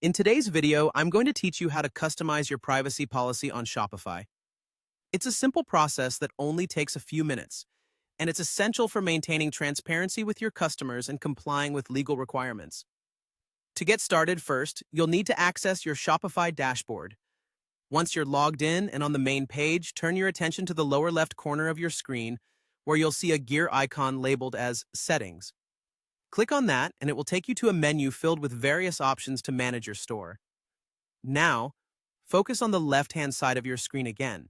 In today's video, I'm going to teach you how to customize your privacy policy on Shopify. It's a simple process that only takes a few minutes, and it's essential for maintaining transparency with your customers and complying with legal requirements. To get started first, you'll need to access your Shopify dashboard. Once you're logged in and on the main page, turn your attention to the lower left corner of your screen where you'll see a gear icon labeled as Settings. Click on that, and it will take you to a menu filled with various options to manage your store. Now, focus on the left-hand side of your screen again.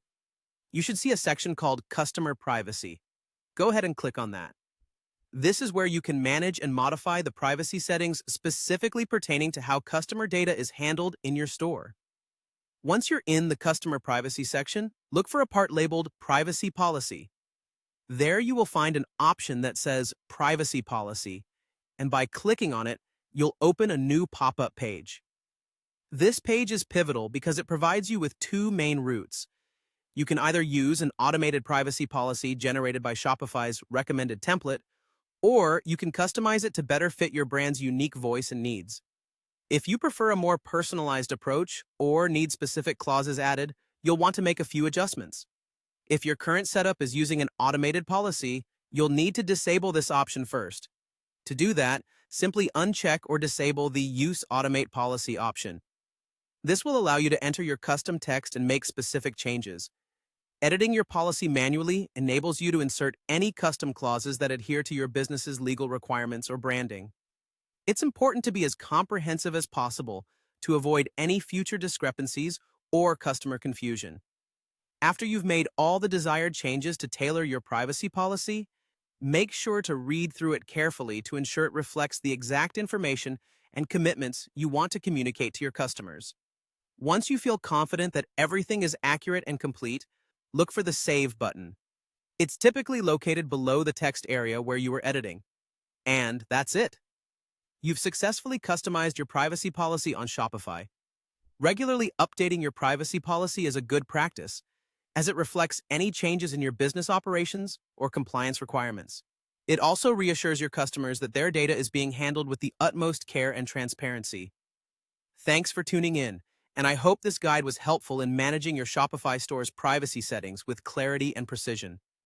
You should see a section called Customer Privacy. Go ahead and click on that. This is where you can manage and modify the privacy settings specifically pertaining to how customer data is handled in your store. Once you're in the Customer Privacy section, look for a part labeled Privacy Policy. There you will find an option that says Privacy Policy, and by clicking on it, you'll open a new pop-up page. This page is pivotal because it provides you with two main routes. You can either use an automated privacy policy generated by Shopify's recommended template, or you can customize it to better fit your brand's unique voice and needs. If you prefer a more personalized approach or need specific clauses added, you'll want to make a few adjustments. If your current setup is using an automated policy, you'll need to disable this option first. To do that, simply uncheck or disable the Use Automate Policy option. This will allow you to enter your custom text and make specific changes. Editing your policy manually enables you to insert any custom clauses that adhere to your business's legal requirements or branding. It's important to be as comprehensive as possible to avoid any future discrepancies or customer confusion. After you've made all the desired changes to tailor your privacy policy, make sure to read through it carefully to ensure it reflects the exact information and commitments you want to communicate to your customers. Once you feel confident that everything is accurate and complete, look for the Save button. It's typically located below the text area where you are editing. And that's it. You've successfully customized your privacy policy on Shopify. Regularly updating your privacy policy is a good practice, as it reflects any changes in your business operations or compliance requirements. It also reassures your customers that their data is being handled with the utmost care and transparency. Thanks for tuning in, and I hope this guide was helpful in managing your Shopify store's privacy settings with clarity and precision.